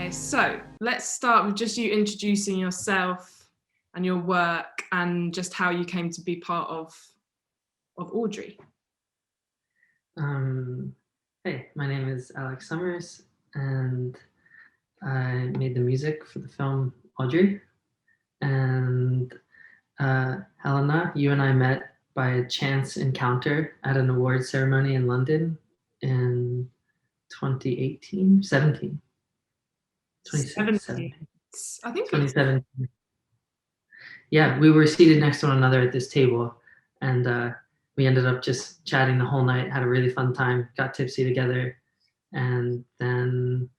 Okay, so let's start with just you introducing yourself and your work and just how you came to be part of Audrey. Hey, my name is Alex Summers, and I made the music for the film Audrey. And Helena, you and I met by a chance encounter at an award ceremony in London in 2018, 17, 70. 2017. I think it's 2017. Yeah, we were seated next to one another at this table, and we ended up just chatting the whole night, had a really fun time, got tipsy together, and then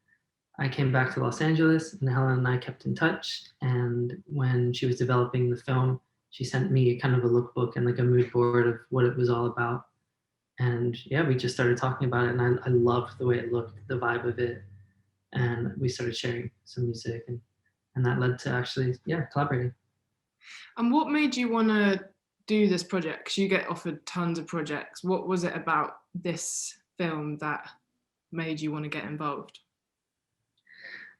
I came back to Los Angeles, and Helen and I kept in touch. And when she was developing the film, she sent me kind of a lookbook and like a mood board of what it was all about. And yeah, we just started talking about it, and I loved the way it looked, the vibe of it, and we started sharing some music, and that led to actually collaborating. And what made you want to do this project? Because you get offered tons of projects. What was it about this film that made you want to get involved?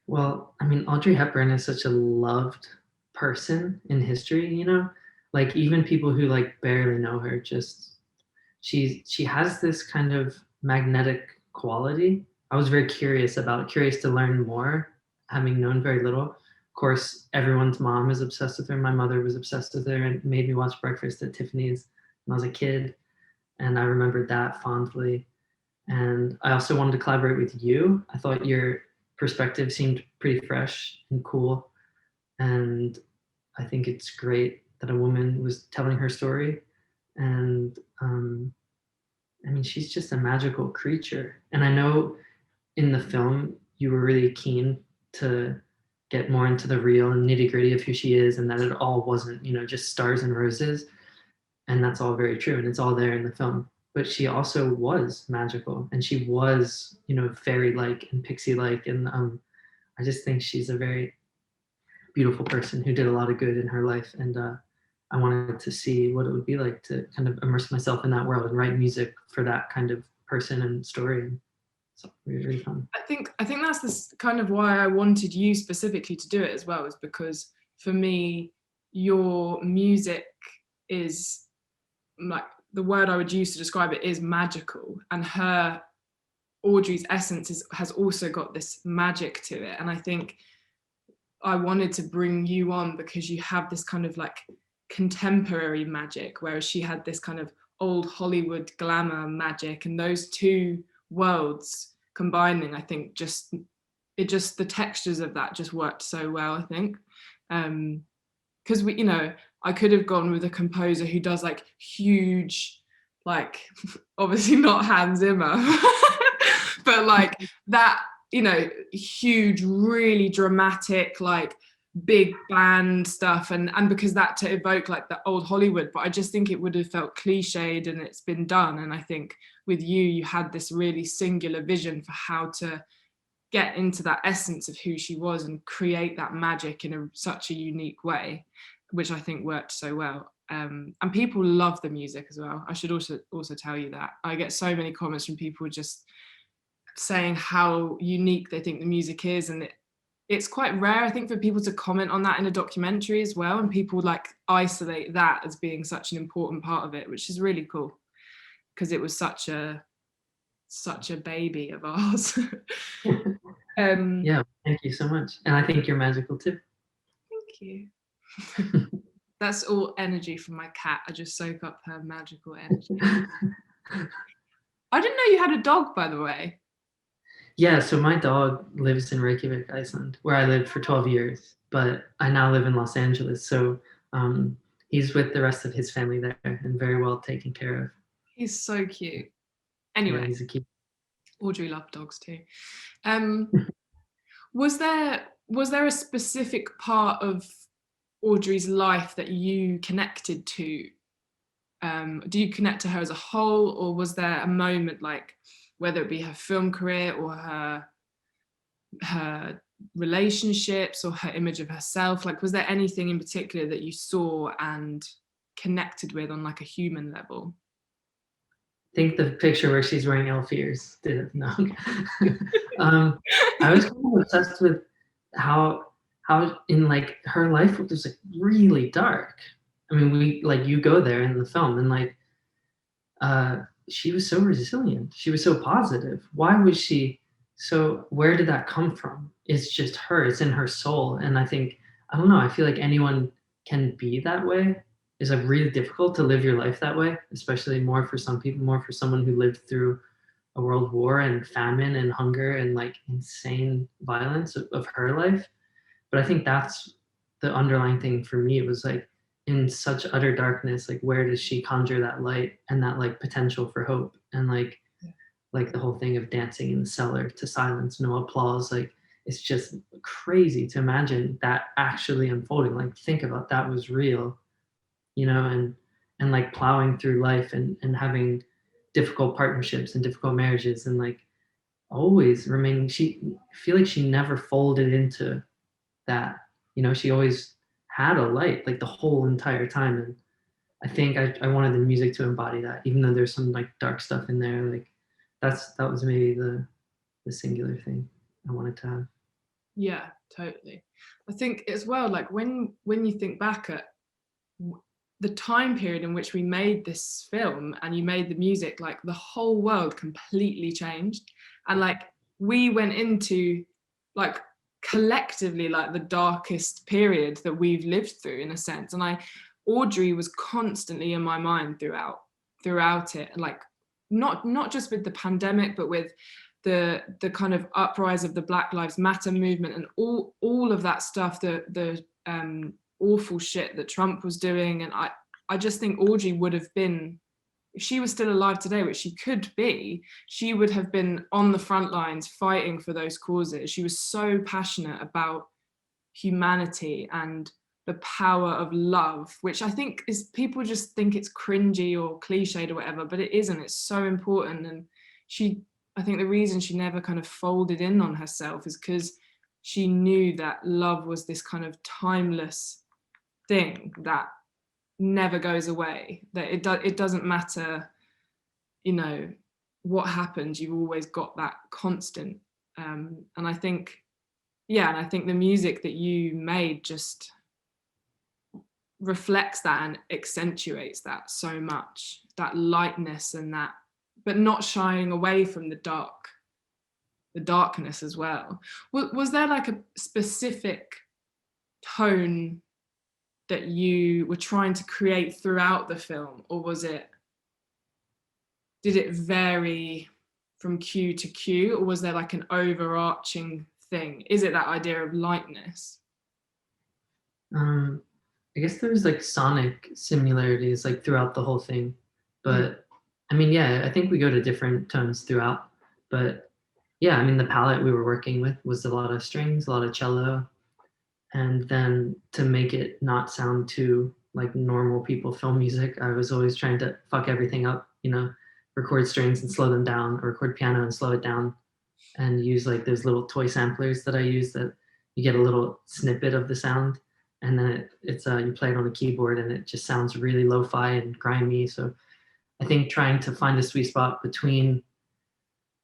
Well, I mean, Audrey Hepburn is such a loved person in history, you know? Like even people who like barely know her, just she has this kind of magnetic quality. I was very curious to learn more, having known very little. Of course, everyone's mom is obsessed with her. My mother was obsessed with her and made me watch Breakfast at Tiffany's when I was a kid, and I remembered that fondly. And I also wanted to collaborate with you. I thought your perspective seemed pretty fresh and cool. And I think it's great that a woman was telling her story. And I mean, she's just a magical creature. And I know in the film, you were really keen to get more into the real and nitty gritty of who she is, and that it all wasn't, just stars and roses. And that's all very true. And it's all there in the film. But she also was magical, and she was, fairy like and pixie like. And I just think she's a very beautiful person who did a lot of good in her life. And I wanted to see what it would be like to kind of immerse myself in that world and write music for that kind of person and story. And so really, really fun. I think that's this kind of why I wanted you specifically to do it as well, is because for me, your music is like the word I would use to describe it is magical, and Audrey's essence has also got this magic to it. And I think I wanted to bring you on because you have this kind of like contemporary magic, whereas she had this kind of old Hollywood glamour magic, and those two worlds combining, I think the textures of that just worked so well, I think. Because I could have gone with a composer who does like huge, like obviously not Hans Zimmer, but like that, huge, really dramatic, like big band stuff, and because that to evoke like the old Hollywood, but I just think it would have felt cliched, and it's been done. And I think with you had this really singular vision for how to get into that essence of who she was and create that magic in such a unique way, which I think worked so well. And people love the music as well. I should also tell you that I get so many comments from people just saying how unique they think the music is, and it's quite rare, I think, for people to comment on that in a documentary as well, and people like isolate that as being such an important part of it, which is really cool because it was such a baby of ours. Yeah, thank you so much. And I think you're magical too. Thank you. That's all energy from my cat. I just soak up her magical energy. I didn't know you had a dog, by the way. Yeah, so my dog lives in Reykjavik, Iceland, where I lived for 12 years, but I now live in Los Angeles. So he's with the rest of his family there and very well taken care of. He's so cute. Anyway, yeah, he's a cute. Audrey loved dogs too. Was there a specific part of Audrey's life that you connected to? Do you connect to her as a whole, or was there a moment, like whether it be her film career or her relationships or her image of herself, like was there anything in particular that you saw and connected with on like a human level? I think the picture where she's wearing elf ears did it. No. I was kind of obsessed with how in like her life was like really dark. I mean, we like you go there in the film and like uh she was so resilient. She was so positive. Why was she so where did that come from? It's just her. It's in her soul. And I think I don't know, I feel like anyone can be that way. It's like really difficult to live your life that way, especially more for some people, more for someone who lived through a world war and famine and hunger and like insane violence of her life. But I think that's the underlying thing for me. It was like in such utter darkness, like where does she conjure that light and that like potential for hope? And like the whole thing of dancing in the cellar to silence, no applause, like it's just crazy to imagine that actually unfolding. Like think about that was real, you know, and like plowing through life and having difficult partnerships and difficult marriages and like always remaining she I feel like she never folded into that. You know, she always had a light like the whole entire time. And I think I wanted the music to embody that, even though there's some like dark stuff in there. Like that was maybe the singular thing I wanted to have. Yeah, totally. I think as well, like when you think back at the time period in which we made this film and you made the music, like the whole world completely changed. And like we went into like collectively like the darkest period that we've lived through in a sense. And Audrey was constantly in my mind throughout it. And like not just with the pandemic, but with the kind of uprise of the Black Lives Matter movement and all of that stuff, the awful shit that Trump was doing. And I just think Audrey would have been, if she was still alive today, which she could be, she would have been on the front lines fighting for those causes. She was so passionate about humanity and the power of love, which I think is, people just think it's cringy or cliched or whatever, but it isn't. It's so important. And I think the reason she never kind of folded in on herself is because she knew that love was this kind of timeless thing that never goes away, that it doesn't matter, you know, what happens, you've always got that constant. And I think, yeah, and I think the music that you made just reflects that and accentuates that so much, that lightness and that, but not shying away from the darkness as well. Was there like a specific tone that you were trying to create throughout the film, or did it vary from cue to cue, or was there like an overarching thing? Is it that idea of lightness? I guess there was like sonic similarities like throughout the whole thing, but I mean, yeah, I think we go to different tones throughout, but yeah, I mean, the palette we were working with was a lot of strings, a lot of cello, and then to make it not sound too like normal people film music, I was always trying to fuck everything up, you know, record strings and slow them down, or record piano and slow it down, and use like those little toy samplers that I use that you get a little snippet of the sound, and then it's you play it on a keyboard and it just sounds really lo-fi and grimy. So I think trying to find a sweet spot between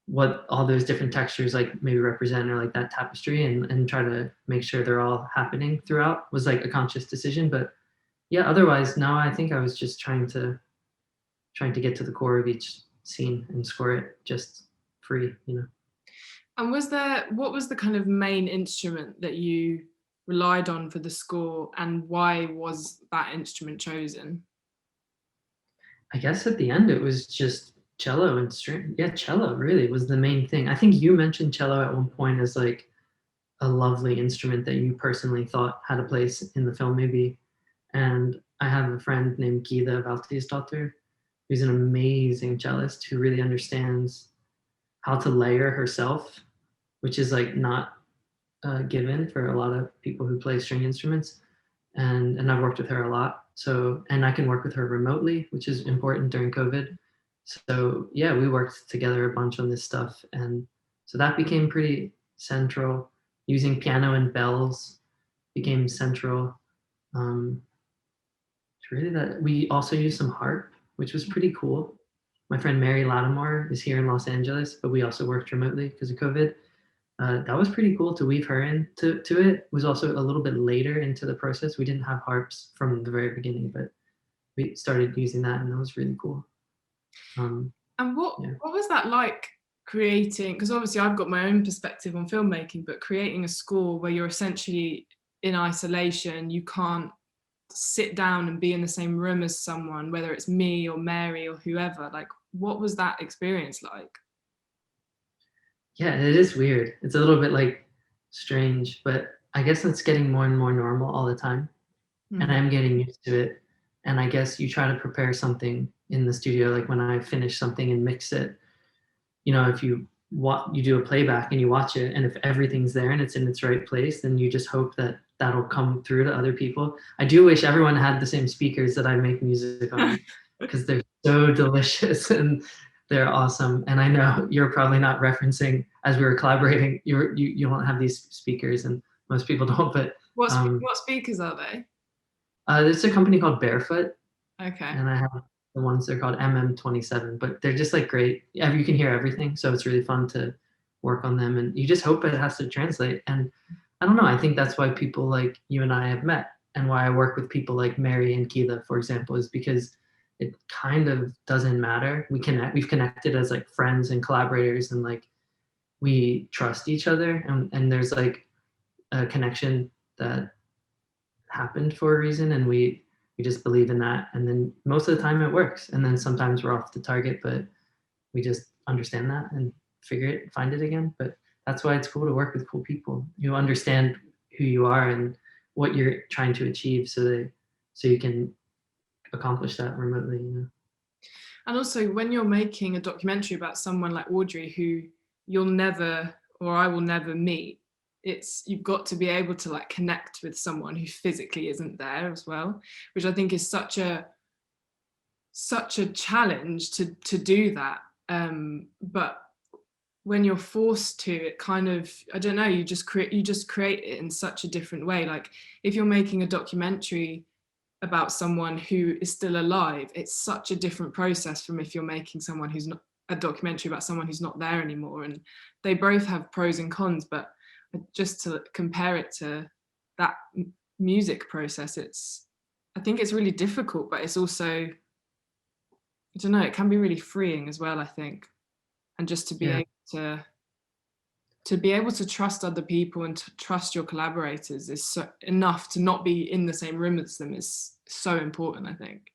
what all those different textures like maybe represent, or like that tapestry, and try to make sure they're all happening throughout was like a conscious decision. But yeah, otherwise no, I think I was just trying to get to the core of each scene and score it just free, you know. And what was the kind of main instrument that you relied on for the score, and why was that instrument chosen? I guess at the end it was just cello and string. Yeah, cello really was the main thing. I think you mentioned cello at one point as like a lovely instrument that you personally thought had a place in the film, maybe. And I have a friend named Gita Valtisdottir, who's an amazing cellist who really understands how to layer herself, which is like not given for a lot of people who play string instruments. And I've worked with her a lot. So, and I can work with her remotely, which is important during COVID. So yeah, we worked together a bunch on this stuff, and so that became pretty central. Using piano and bells became central. It's really that we also used some harp, which was pretty cool. My friend Mary Lattimore is here in Los Angeles, but we also worked remotely because of COVID. that was pretty cool to weave her into to it. It was also a little bit later into the process. We didn't have harps from the very beginning, but we started using that, and that was really cool. And what Yeah. was that like creating? Because obviously I've got my own perspective on filmmaking, but creating a score where you're essentially in isolation, you can't sit down and be in the same room as someone, whether it's me or Mary or whoever. Like, what was that experience like? Yeah, it is weird. It's a little bit like strange, but I guess it's getting more and more normal all the time. And Mm. I'm getting used to it. And I guess you try to prepare something in the studio, like when I finish something and mix it, you know, if you do a playback and you watch it, and if everything's there and it's in its right place, then you just hope that that'll come through to other people. I do wish everyone had the same speakers that I make music on, because they're so delicious and they're awesome. And I know you're probably not referencing, as we were collaborating, you don't have these speakers, and most people don't. But What speakers are they? there's a company called Barefoot, Okay. and I have the ones they're called MM27, but they're just like great. You can hear everything, so it's really fun to work on them, and you just hope it has to translate. And I don't know, I think that's why people like you and I have met, and why I work with people like Mary and Keela, for example, is because it kind of doesn't matter. We've connected as like friends and collaborators, and like we trust each other, and there's like a connection that happened for a reason, and we just believe in that, and then most of the time it works, and then sometimes we're off the target, but we just understand that and find it again. But that's why it's cool to work with cool people. You understand who you are and what you're trying to achieve, so you can accomplish that remotely, you know. And also, when you're making a documentary about someone like Audrey, who you'll never, or I will never meet, you've got to be able to like connect with someone who physically isn't there as well, which I think is such a challenge to do that. But when you're forced to, it kind of, I don't know, you just create it in such a different way. Like if you're making a documentary about someone who is still alive, it's such a different process from if you're making someone who's not, a documentary about someone who's not there anymore. And they both have pros and cons, but just to compare it to that music process, I think it's really difficult, but it's also, I don't know, it can be really freeing as well, I think. And just to be Yeah. able to be able to trust other people and to trust your collaborators is enough to not be in the same room as them is so important, I think.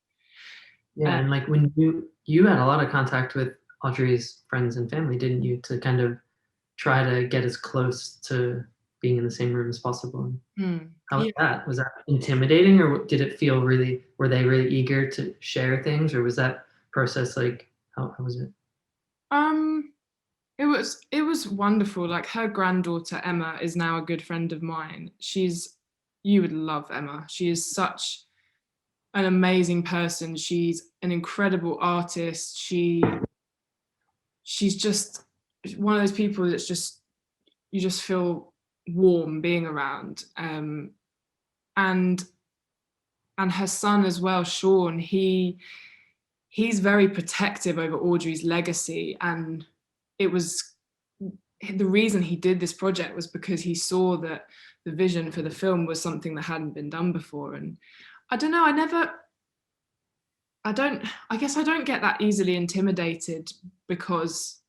Yeah, and like when you had a lot of contact with Audrey's friends and family, didn't you, to kind of try to get as close to being in the same room as possible? How was Yeah. that? Was that intimidating, or did it feel really, were they really eager to share things, or was that process like, how was it? Um, it was wonderful. Like her granddaughter Emma is now a good friend of mine. You would love Emma. She is such an amazing person. She's an incredible artist. She's just one of those people that's just, you just feel warm being around. And her son as well, Sean, he's very protective over Audrey's legacy, and it was the reason he did this project was because he saw that the vision for the film was something that hadn't been done before. And I don't know, I guess I don't get that easily intimidated, because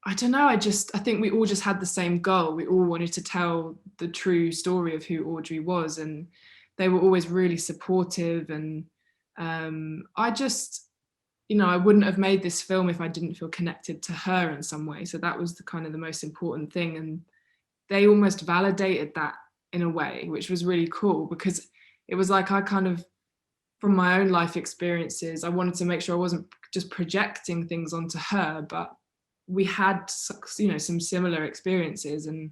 I don't know, I think we all just had the same goal. We all wanted to tell the true story of who Audrey was, and they were always really supportive. And I just, I wouldn't have made this film if I didn't feel connected to her in some way. So that was the kind of the most important thing. And they almost validated that in a way, which was really cool, because it was like I kind of, from my own life experiences, I wanted to make sure I wasn't just projecting things onto her, but we had, some similar experiences. And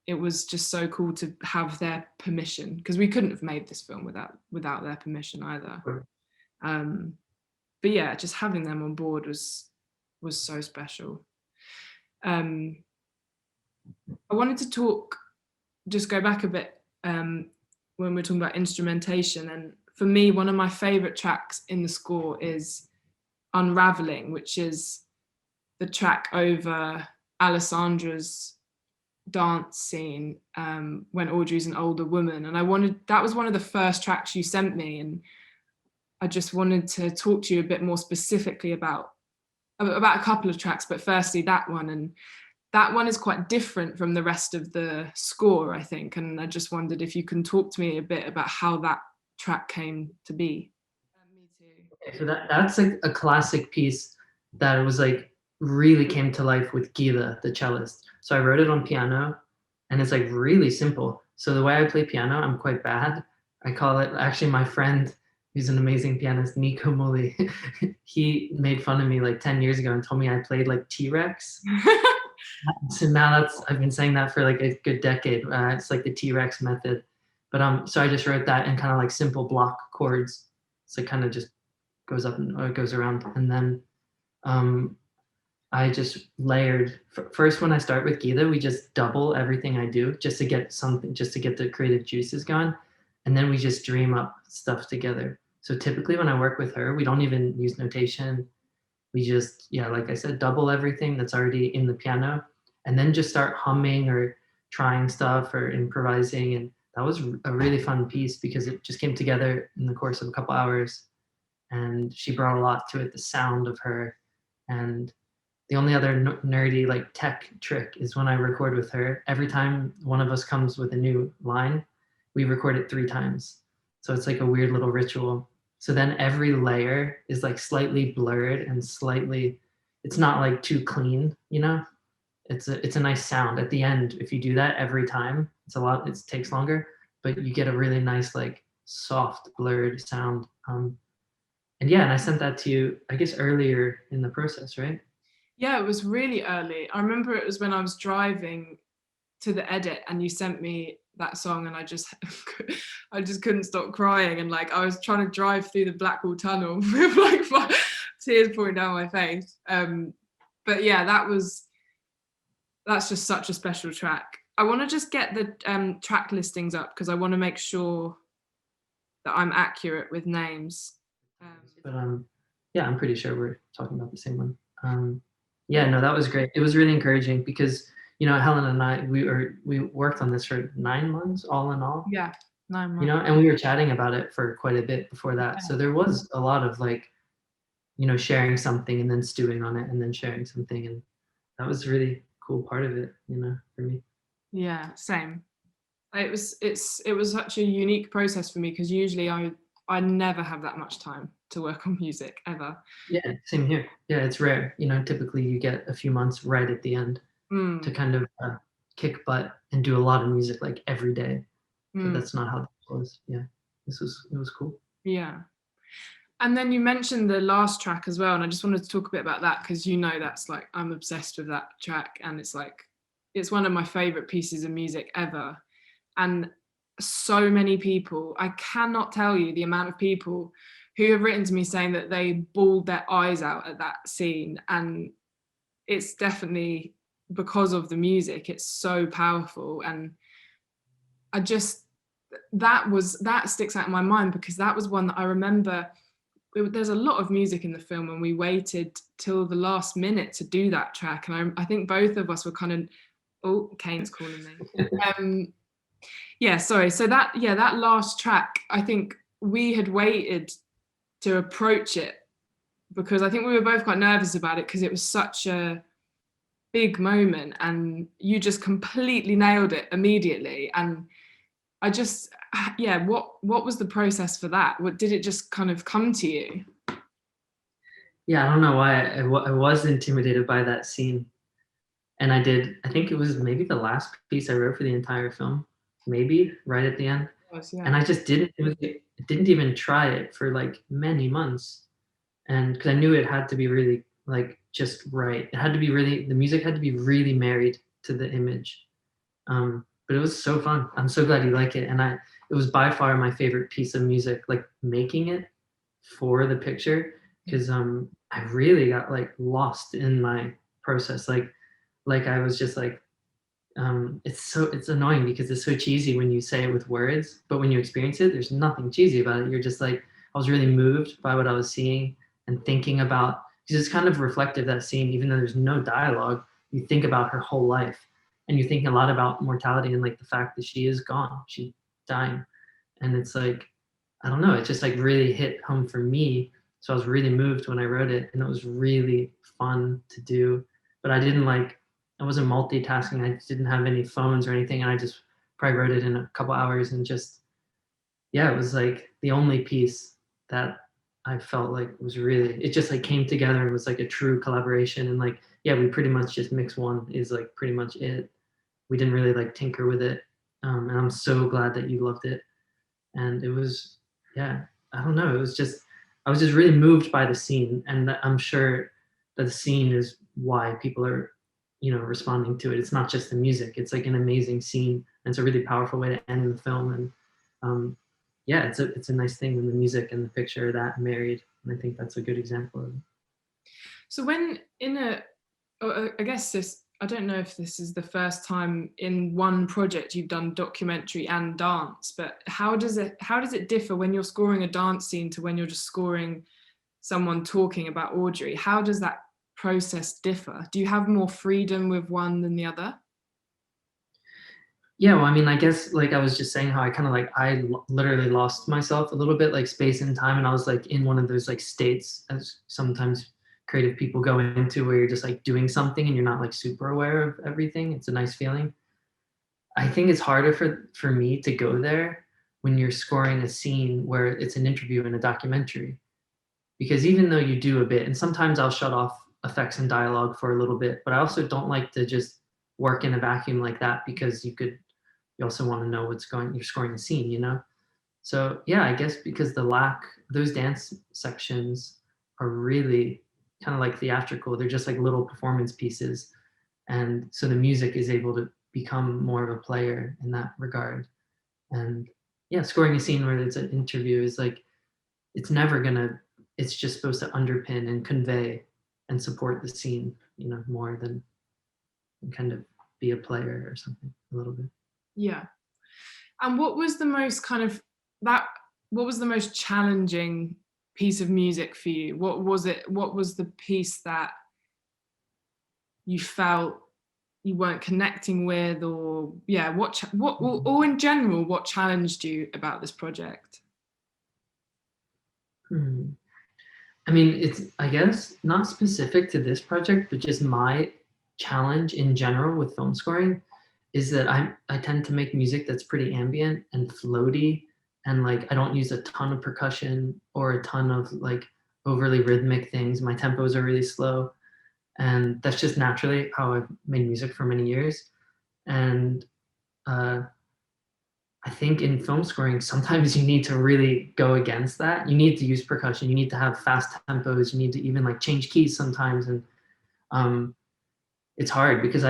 it was just so cool to have their permission, because we couldn't have made this film without their permission either. But yeah, just having them on board was so special. I wanted to just go back a bit, when we're talking about instrumentation. And for me, one of my favorite tracks in the score is Unraveling, which is the track over Alessandra's dance scene when Audrey's an older woman, and that was one of the first tracks you sent me, and I just wanted to talk to you a bit more specifically about a couple of tracks, but firstly that one, and that one is quite different from the rest of the score, I think, and I just wondered if you can talk to me a bit about how that track came to be. Me too. Okay, so that's like a classic piece that was like really came to life with Gila, the cellist. So I wrote it on piano, and it's like really simple. So the way I play piano, I'm quite bad. I call it, actually my friend, who's an amazing pianist, Nico Mully, he made fun of me like 10 years ago and told me I played like T-Rex. So now I've been saying that for like a good decade. It's like the T-Rex method. But so I just wrote that in kind of like simple block chords. So it kind of just goes up and, or goes around. And then I just layered. First, when I start with Gita, we just double everything I do just to get something, just to get the creative juices going. And then we just dream up stuff together. So typically when I work with her, we don't even use notation. We just, yeah, like I said, double everything that's already in the piano and then just start humming or trying stuff or improvising. And that was a really fun piece because it just came together in the course of a couple hours. And she brought a lot to it, the sound of her. And the only other nerdy like tech trick is when I record with her, every time one of us comes with a new line, we record it 3 times. So it's like a weird little ritual. So then every layer is like slightly blurred and slightly, it's not like too clean, you know? It's a nice sound at the end. If you do that every time, it takes longer, but you get a really nice, like soft blurred sound. And yeah, and I sent that to you, I guess earlier in the process, right? Yeah, it was really early. I remember it was when I was driving to the edit and you sent me that song and I just couldn't stop crying, and like I was trying to drive through the Blackwall Tunnel with like my tears pouring down my face. But yeah, that's just such a special track. I want to just get the track listings up because I want to make sure that I'm accurate with names. But yeah, I'm pretty sure we're talking about the same one. Yeah, no, that was great. It was really encouraging because, you know, Helena and I, we worked on this for 9 months, all in all. Yeah, 9 months. You know, and we were chatting about it for quite a bit before that. Yeah. So there was a lot of like, you know, sharing something and then stewing on it and then sharing something, and that was a really cool part of it, you know, for me. Yeah, same. It was such a unique process for me because usually I never have that much time to work on music ever. Yeah, same here. Yeah, it's rare. You know, typically you get a few months right at the end to kind of kick butt and do a lot of music like every day. But that's not how this was. Yeah, it was cool. Yeah. And then you mentioned the last track as well, and I just wanted to talk a bit about that because you know that's like I'm obsessed with that track, and it's one of my favorite pieces of music ever. And so many people, I cannot tell you the amount of people who have written to me saying that they bawled their eyes out at that scene, and it's definitely because of the music. It's so powerful, and I just that sticks out in my mind because that was one that I remember. There's a lot of music in the film and we waited till the last minute to do that track, and I think both of us were kind of, oh, Kane's calling me. Yeah, sorry. So that last track, I think we had waited to approach it because I think we were both quite nervous about it because it was such a big moment and you just completely nailed it immediately. And I just, yeah, what was the process for that? What did it just kind of come to you? Yeah, I don't know why I was intimidated by that scene. And I think it was maybe the last piece I wrote for the entire film, maybe right at the end. Yes, yeah. And I just didn't even try it for like many months. And because I knew it had to be really like just right. It had to be really, the music had to be really married to the image. But it was so fun. I'm so glad you like it. And it was by far my favorite piece of music, like making it for the picture, because I really got like lost in my process. Like I was just like, it's annoying because it's so cheesy when you say it with words, but when you experience it, there's nothing cheesy about it. You're just like, I was really moved by what I was seeing and thinking about because it's kind of reflective, that scene, even though there's no dialogue, you think about her whole life, and you think a lot about mortality and like the fact that she is gone, she's dying. And it's like, I don't know, it just like really hit home for me. So I was really moved when I wrote it, and it was really fun to do. But I wasn't multitasking. I didn't have any phones or anything, and I just probably wrote it in a couple hours, and just, yeah, it was like the only piece that I felt like was really, it just like came together and was like a true collaboration. And like, yeah, we pretty much just mix one is like pretty much it. We didn't really like tinker with it. And I'm so glad that you loved it. And it was, yeah, I don't know, it was just, I was just really moved by the scene, and I'm sure that the scene is why people are, responding to it. It's not just the music, it's like an amazing scene, and it's a really powerful way to end the film. And um, yeah, it's a nice thing when the music and the picture are that married, and I think that's a good example of it. So when I guess this, I don't know if this is the first time in one project you've done documentary and dance, but how does it differ when you're scoring a dance scene to when you're just scoring someone talking about Audrey? How does that process differ? Do you have more freedom with one than the other? Yeah, well, I mean, I guess like I was just saying how I kind of like literally lost myself a little bit, like space and time, and I was like in one of those like states as sometimes creative people go into, where you're just like doing something and you're not like super aware of everything. It's a nice feeling. I think it's harder for me to go there when you're scoring a scene where it's an interview in a documentary, because even though you do a bit, and sometimes I'll shut off effects and dialogue for a little bit, but I also don't like to just work in a vacuum like that, because you also want to know you're scoring a scene, So yeah, I guess because those dance sections are really kind of like theatrical. They're just like little performance pieces. And so the music is able to become more of a player in that regard. And yeah, scoring a scene where it's an interview is like, it's never gonna, it's just supposed to underpin and convey and support the scene, more than kind of be a player or something a little bit. Yeah. And what was the most what was the most challenging piece of music for you? What was it? What was the piece that you felt you weren't connecting with, or yeah, or in general, what challenged you about this project? Hmm. I mean, it's, I guess, not specific to this project, but just my challenge in general with film scoring is that I tend to make music that's pretty ambient and floaty, and like I don't use a ton of percussion or a ton of like overly rhythmic things. My tempos are really slow, and that's just naturally how I've made music for many years. And uh, I think in film scoring, sometimes you need to really go against that. You need to use percussion. You need to have fast tempos. You need to even like change keys sometimes. And um, it's hard because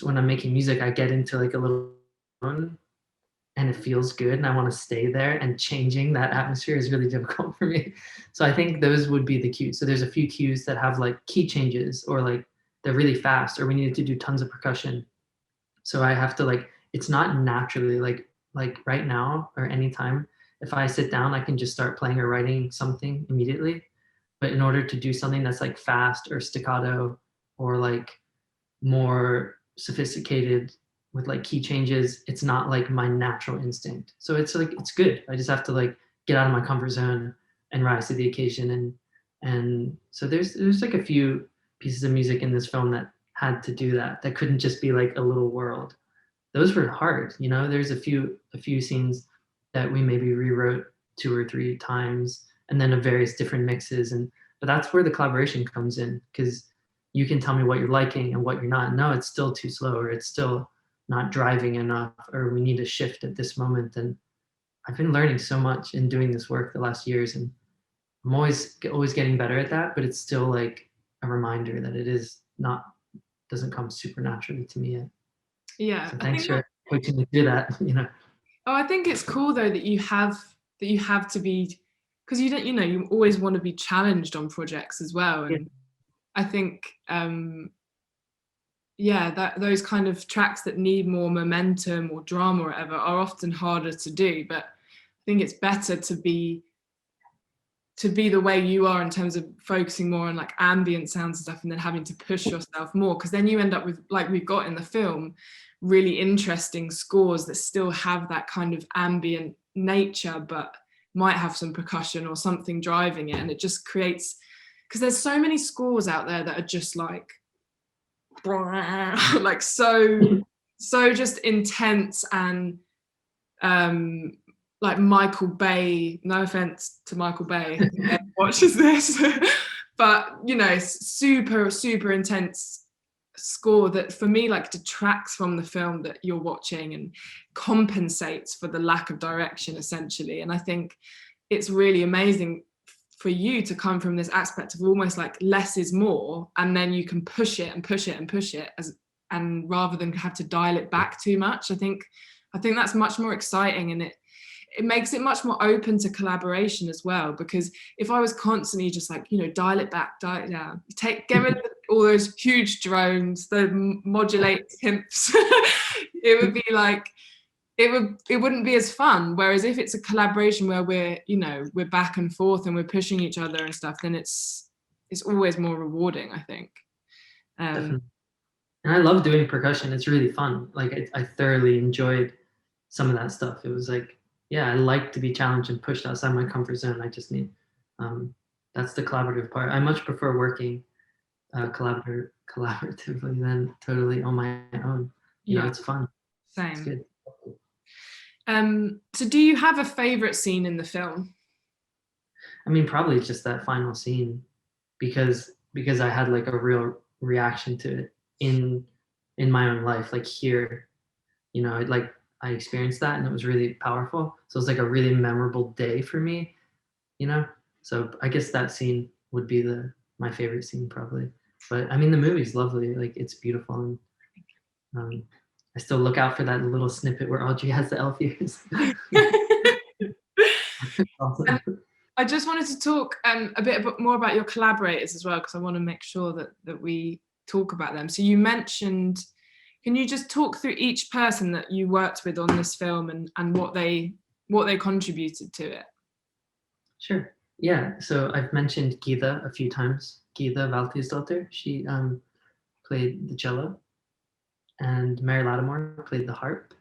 when I'm making music, I get into like a little zone and it feels good and I want to stay there. And changing that atmosphere is really difficult for me. So I think those would be the cues. So there's a few cues that have like key changes, or like they're really fast, or we needed to do tons of percussion. So I have to like, it's not naturally like right now or anytime, if I sit down, I can just start playing or writing something immediately. But in order to do something that's like fast or staccato or like more sophisticated with like key changes, it's not like my natural instinct. So it's like, it's good. I just have to like get out of my comfort zone and rise to the occasion. And so there's like a few pieces of music in this film that had to do that. That couldn't just be like a little world. Those were hard, There's a few scenes that we maybe rewrote 2 or 3 times, and then of various different mixes. But that's where the collaboration comes in, because you can tell me what you're liking and what you're not. No, it's still too slow, or it's still not driving enough, or we need a shift at this moment. And I've been learning so much in doing this work the last years, and I'm always getting better at that. But it's still like a reminder that it is not doesn't come super naturally to me yet. Yeah, So I thanks think for coaching me through that. oh, I think it's cool though that you have to be, because you don't, you always want to be challenged on projects as well. Yeah. And I think yeah, that those kind of tracks that need more momentum or drama or whatever are often harder to do. But I think it's better to be to be the way you are in terms of focusing more on like ambient sounds and stuff, and then having to push yourself more, because then you end up with, like we've got in the film, really interesting scores that still have that kind of ambient nature but might have some percussion or something driving it, and it just creates, because there's so many scores out there that are just like like so just intense, and like Michael Bay, no offense to Michael Bay watches this, but you know, super intense score that for me like detracts from the film that you're watching and compensates for the lack of direction essentially. And I think it's really amazing for you to come from this aspect of almost like less is more, and then you can push it and push it and push it, and rather than have to dial it back too much. I think that's much more exciting, and it makes it much more open to collaboration as well, because if I was constantly just like, you know, dial it back, dial it down, get rid of all those huge drones, the modulate timps, it would be like, it wouldn't be as fun. Whereas if it's a collaboration where we're back and forth and we're pushing each other and stuff, then it's always more rewarding, I think. Definitely. And I love doing percussion. It's really fun. Like I thoroughly enjoyed some of that stuff. It was like, yeah, I like to be challenged and pushed outside my comfort zone. I just need, that's the collaborative part. I much prefer working collaboratively than totally on my own. You know, it's fun. Same. It's good. So do you have a favorite scene in the film? I mean, probably just that final scene, because I had like a real reaction to it in my own life, like here, you know, like I experienced that and it was really powerful. So it was like a really memorable day for me, you know? So I guess that scene would be my favorite scene probably. But I mean, the movie's lovely. Like it's beautiful. And I still look out for that little snippet where Audrey has the elf ears. Awesome. I just wanted to talk a bit more about your collaborators as well, because I want to make sure that we talk about them. So you mentioned, can you just talk through each person that you worked with on this film and what they contributed to it? Sure. Yeah. So I've mentioned Gita a few times. Gita Valtýsdóttir. She played the cello, and Mary Lattimore played the harp,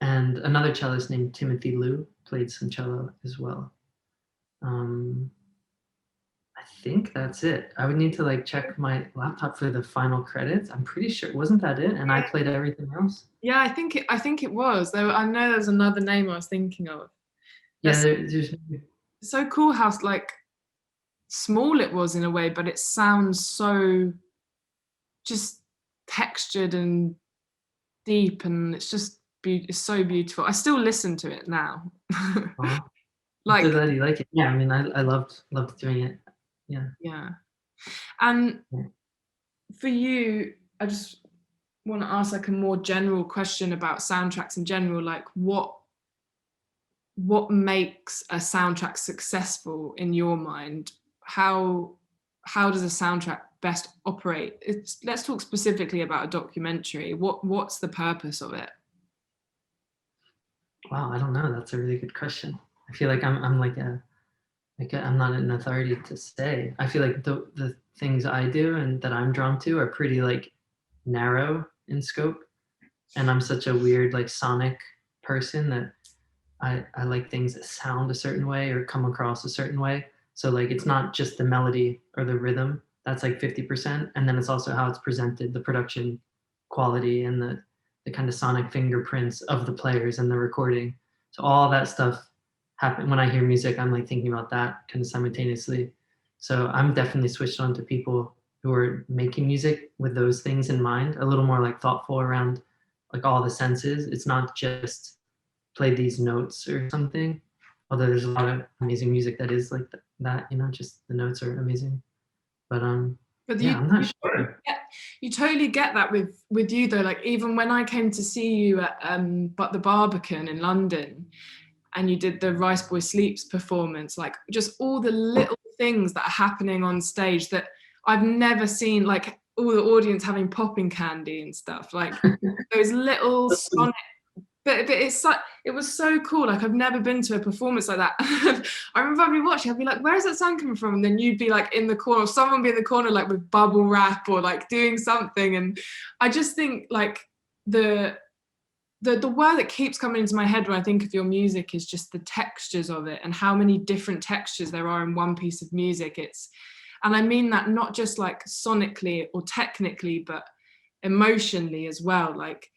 and another cellist named Timothy Liu played some cello as well. I think that's it. I would need to like check my laptop for the final credits. I'm pretty sure, wasn't that it? And I played everything else. Yeah, I think it was. Though I know there's another name I was thinking of. Yeah, there's so cool how like small it was in a way, but it sounds so just textured and deep, and it's so beautiful. I still listen to it now. Like, so glad you like it. Yeah, I mean, I loved doing it. Yeah. And for you, I just want to ask like a more general question about soundtracks in general. Like, what makes a soundtrack successful in your mind? How does a soundtrack best operate? Let's talk specifically about a documentary. What's the purpose of it? Wow, I don't know. That's a really good question. I feel like I'm not an authority to say. I feel like the things I do and that I'm drawn to are pretty like narrow in scope, and I'm such a weird like sonic person that I like things that sound a certain way or come across a certain way. So like it's not just the melody or the rhythm, that's like 50%, and then it's also how it's presented, the production quality and the kind of sonic fingerprints of the players and the recording. So all that stuff happen when I hear music. I'm like thinking about that kind of simultaneously. So I'm definitely switched on to people who are making music with those things in mind, a little more like thoughtful around like all the senses. It's not just play these notes or something, although there's a lot of amazing music that is like that, you know, just the notes are amazing. But yeah, I'm not sure. Yeah, you totally get that with you though. Like even when I came to see you at but the Barbican in London, and you did the Rice Boy Sleeps performance, like just all the little things that are happening on stage that I've never seen, like all the audience having popping candy and stuff, like those little sonic but it was so cool. Like I've never been to a performance like that. I remember I'd be watching, I'd be like, where's that sound coming from? And then you'd be like in the corner, or someone be in the corner like with bubble wrap or like doing something. And I just think like the word that keeps coming into my head when I think of your music is just the textures of it, and how many different textures there are in one piece of music. And I mean that not just like sonically or technically, but emotionally as well. Like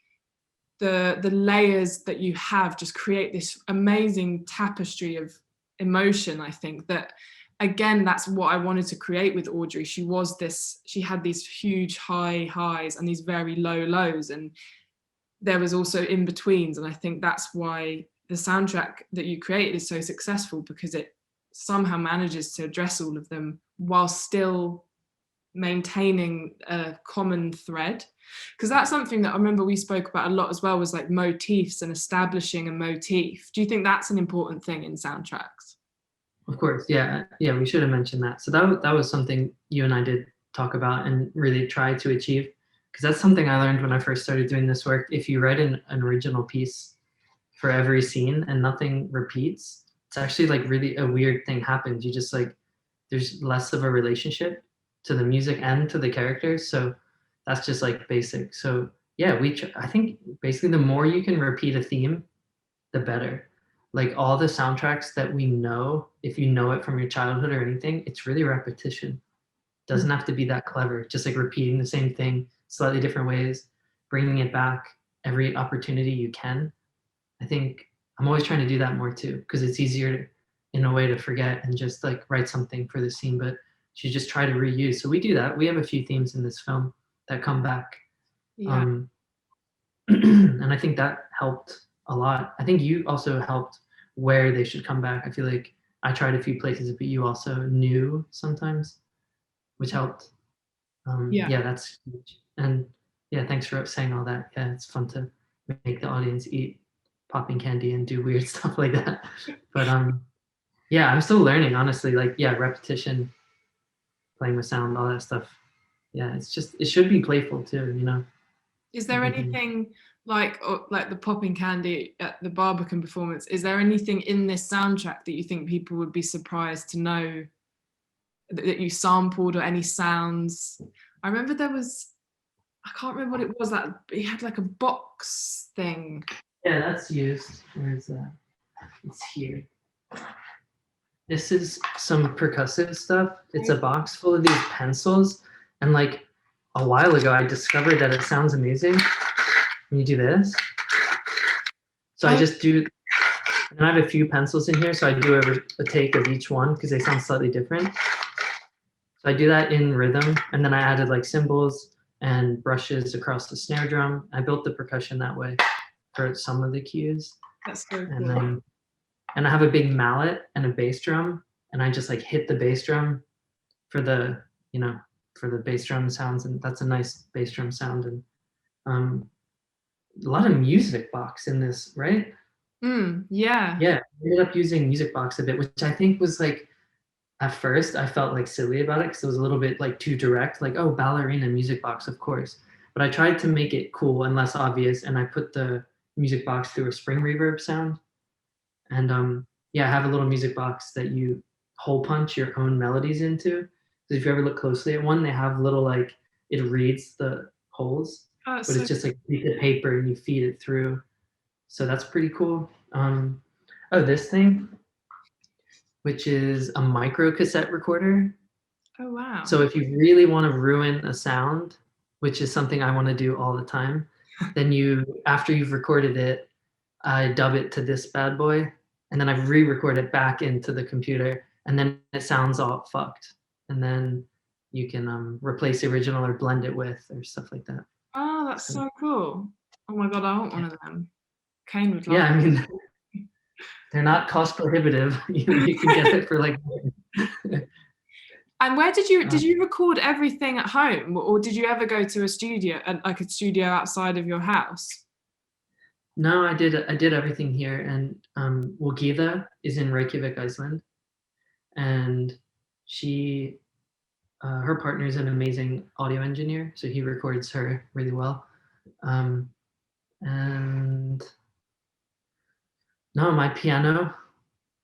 the layers that you have just create this amazing tapestry of emotion. I think that, again, that's what I wanted to create with Audrey. She had these huge high highs and these very low lows, and there was also in betweens. And I think that's why the soundtrack that you created is so successful, because it somehow manages to address all of them while still maintaining a common thread. Because that's something that I remember we spoke about a lot as well, was like motifs and establishing a motif. Do you think that's an important thing in soundtracks? Of course, yeah, we should have mentioned that. So that was something you and I did talk about and really try to achieve, because that's something I learned when I first started doing this work. If you write an original piece for every scene and nothing repeats, it's actually like really a weird thing happens. You just like, there's less of a relationship to the music and to the characters. So that's just like basic. So yeah, I think basically the more you can repeat a theme, the better. Like all the soundtracks that we know, if you know it from your childhood or anything, it's really repetition. Doesn't have to be that clever. Just like repeating the same thing slightly different ways, bringing it back every opportunity you can. I think I'm always trying to do that more too, because it's easier in a way to forget and just like write something for the scene, but you just try to reuse. So we do that. We have a few themes in this film that come back. Yeah. And I think that helped a lot. I think you also helped where they should come back. I feel like I tried a few places, but you also knew sometimes, which helped. Yeah. Yeah, that's huge. And yeah, thanks for saying all that. Yeah, it's fun to make the audience eat popping candy and do weird stuff like that. But yeah, I'm still learning, honestly. Like, yeah, repetition, playing with sound, all that stuff. Yeah, it's just, it should be playful too, you know? Is there Everything. anything like the popping candy at the Barbican performance? Is there anything in this soundtrack that you think people would be surprised to know that you sampled, or any sounds? I remember I can't remember what it was, that he had like a box thing. Yeah, that's used. Where is that? It's here. This is some percussive stuff. It's a box full of these pencils. And like a while ago, I discovered that it sounds amazing when you do this. So I just do, and I have a few pencils in here. So I do a take of each one because they sound slightly different. So I do that in rhythm. And then I added like cymbals and brushes across the snare drum. I built the percussion that way for some of the cues. That's so And cool. then, and I have a big mallet and a bass drum, and I just like hit the bass drum for the, you know, for the bass drum sounds, and that's a nice bass drum sound. And a lot of music box in this, right? Yeah. Yeah, I ended up using music box a bit, which I think was like, at first I felt like silly about it because it was a little bit like too direct, like, oh, ballerina music box, of course. But I tried to make it cool and less obvious, and I put the music box through a spring reverb sound. And yeah, I have a little music box that you hole punch your own melodies into. So if you ever look closely at one, they have little like, it reads the holes, Oh, but it's just like a piece of paper and you feed it through. So that's pretty cool. Oh, this thing, which is a micro cassette recorder. oh wow. So if you really want to ruin a sound, which is something I want to do all the time, then after you've recorded it, I dub it to this bad boy, and then I re-record it back into the computer, and then it sounds all fucked. And then you can replace the original or blend it with or stuff like that. Oh, that's so cool. Oh my god, I want one of them. Kane would love Yeah, I it. mean, they're not cost prohibitive. You can get it for like. And where did you record everything at home, or did you ever go to a studio, like a studio outside of your house? No, I did everything here, and Wogitha is in Reykjavik, Iceland, and she her partner is an amazing audio engineer, so he records her really well. And No, my piano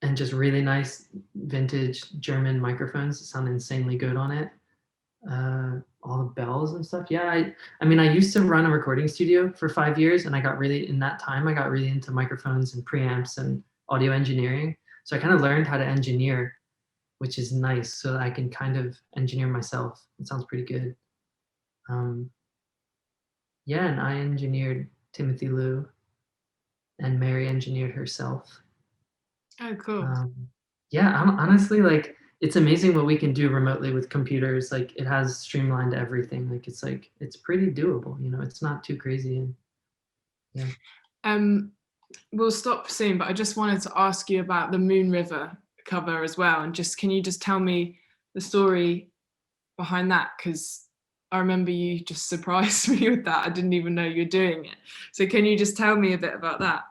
and just really nice vintage German microphones that sound insanely good on it. All the bells and stuff. Yeah, I mean, I used to run a recording studio for 5 years, and I got really in that time. I got really into microphones and preamps and audio engineering. So I kind of learned how to engineer, which is nice, so that I can kind of engineer myself. It sounds pretty good. Um, yeah, and I engineered Timothy Lou, and Mary engineered herself. Oh, cool. Um, yeah, honestly, like it's amazing what we can do remotely with computers. Like it has streamlined everything. Like it's pretty doable. You know, it's not too crazy. And yeah, Um, we'll stop soon, but I just wanted to ask you about the Moon River cover as well. And just, can you just tell me the story behind that? Because I remember you just surprised me with that. I didn't even know you were doing it. So can you just tell me a bit about that?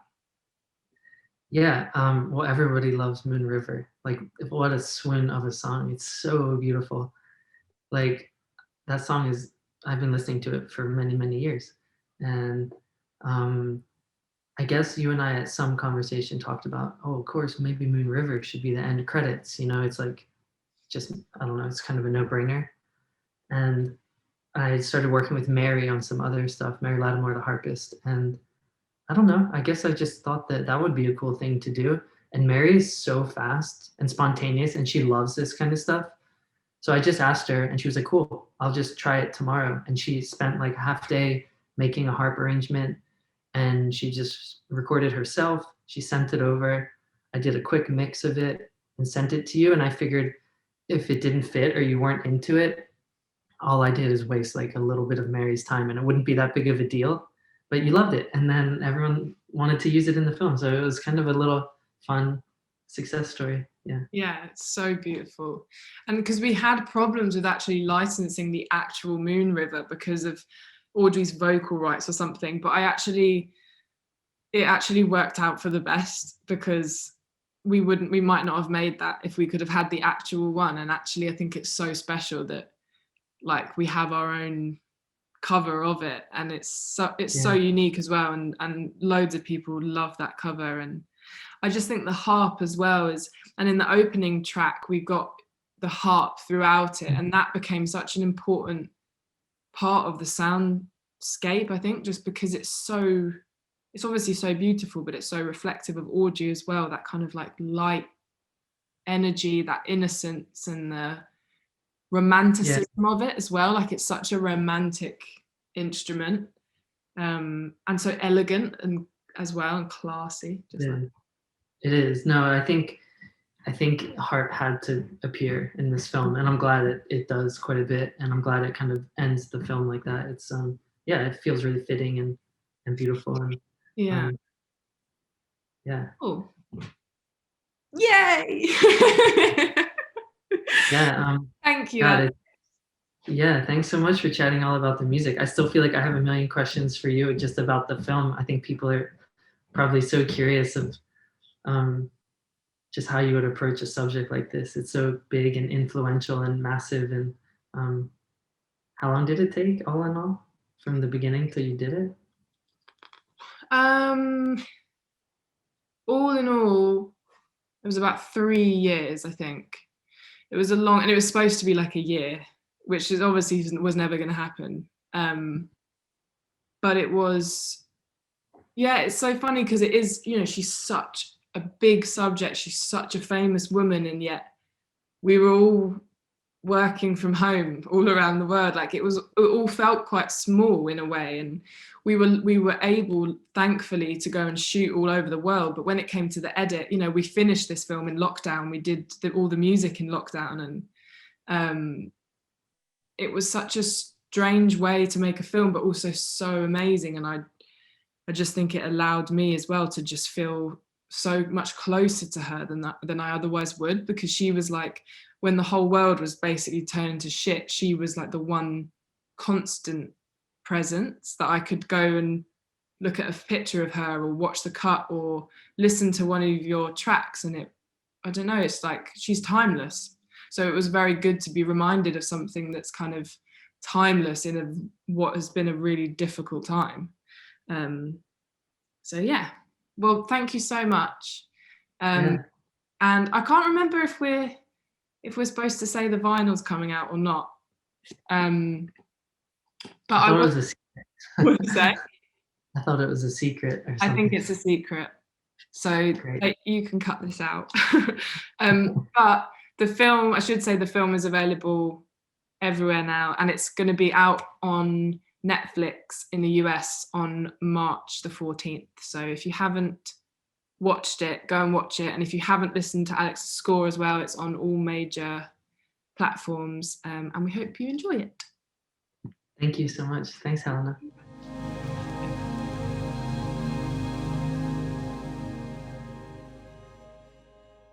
yeah. Well, everybody loves Moon River. Like, what a swoon of a song! It's so beautiful. Like that song is. I've been listening to it for many, many years, and um, I guess you and I at some conversation talked about, oh, of course, maybe Moon River should be the end credits. You know, it's like just I don't know, it's kind of a no-brainer. And I started working with Mary on some other stuff, Mary Lattimore, the harpist, and I don't know. I guess I just thought that that would be a cool thing to do. And Mary is so fast and spontaneous, and she loves this kind of stuff. So I just asked her, and she was like, "Cool, I'll just try it tomorrow." And she spent like a half day making a harp arrangement, and she just recorded herself. She sent it over. I did a quick mix of it and sent it to you. And I figured if it didn't fit or you weren't into it, all I did is waste like a little bit of Mary's time and it wouldn't be that big of a deal. But you loved it. And then everyone wanted to use it in the film. So it was kind of a little fun success story. Yeah. Yeah, it's so beautiful. And because we had problems with actually licensing the actual Moon River because of Audrey's vocal rights or something, but it actually worked out for the best, because we might not have made that if we could have had the actual one. And actually I think it's so special that like we have our own cover of it, and it's so Yeah. unique as well, and loads of people love that cover. And I just think the harp as well is, and in the opening track we've got the harp throughout it, and that became such an important part of the soundscape, I think, just because it's obviously so beautiful, but it's so reflective of Audrey as well, that kind of like light energy, that innocence, and the Yeah. romanticism of it as well. Like it's such a romantic instrument, and so elegant and as well, and classy, just like. Yeah. It is. No, I think harp had to appear in this film, and I'm glad it does quite a bit, and I'm glad it kind of ends the film like that. It's yeah, it feels really fitting and beautiful, and Yeah. um yeah. Oh, yay. Yeah, Thank you, God, Alex. yeah, thanks so much for chatting all about the music. I still feel like I have a million questions for you just about the film. I think people are probably so curious of um, just how you would approach a subject like this. It's so big and influential and massive. And um, how long did it take, all in all, from the beginning till you did it? um all in all, it was about 3 years, I think. It was a long, and it was supposed to be like a year, which is obviously was never going to happen. But it was, yeah, it's so funny because it is, she's such a big subject. She's such a famous woman, and yet we were all working from home all around the world. Like it all felt quite small in a way, and we were able, thankfully, to go and shoot all over the world. But when it came to the edit, we finished this film in lockdown. We did all the music in lockdown, and it was such a strange way to make a film, but also so amazing. And I just think it allowed me as well to just feel so much closer to her than I otherwise would, because she was like, when the whole world was basically turning to shit, she was like the one constant presence that I could go and look at a picture of her, or watch the cut, or listen to one of your tracks, and I don't know, it's like she's timeless. So it was very good to be reminded of something that's kind of timeless in what has been a really difficult time. Um, so yeah, Well, thank you so much. Yeah. And I can't remember if we're supposed to say the vinyl's coming out or not. But I I thought it was. was a secret. What did you say? I thought it was a secret or I something. think it's a secret. So Great. you can cut this out. But the film, I should say the film is available everywhere now, and it's going to be out on Netflix in the US on March the 14th. So if you haven't watched it, go and watch it. And if you haven't listened to Alex's score as well, it's on all major platforms. And we hope you enjoy it. Thank you so much. Thanks, Helena.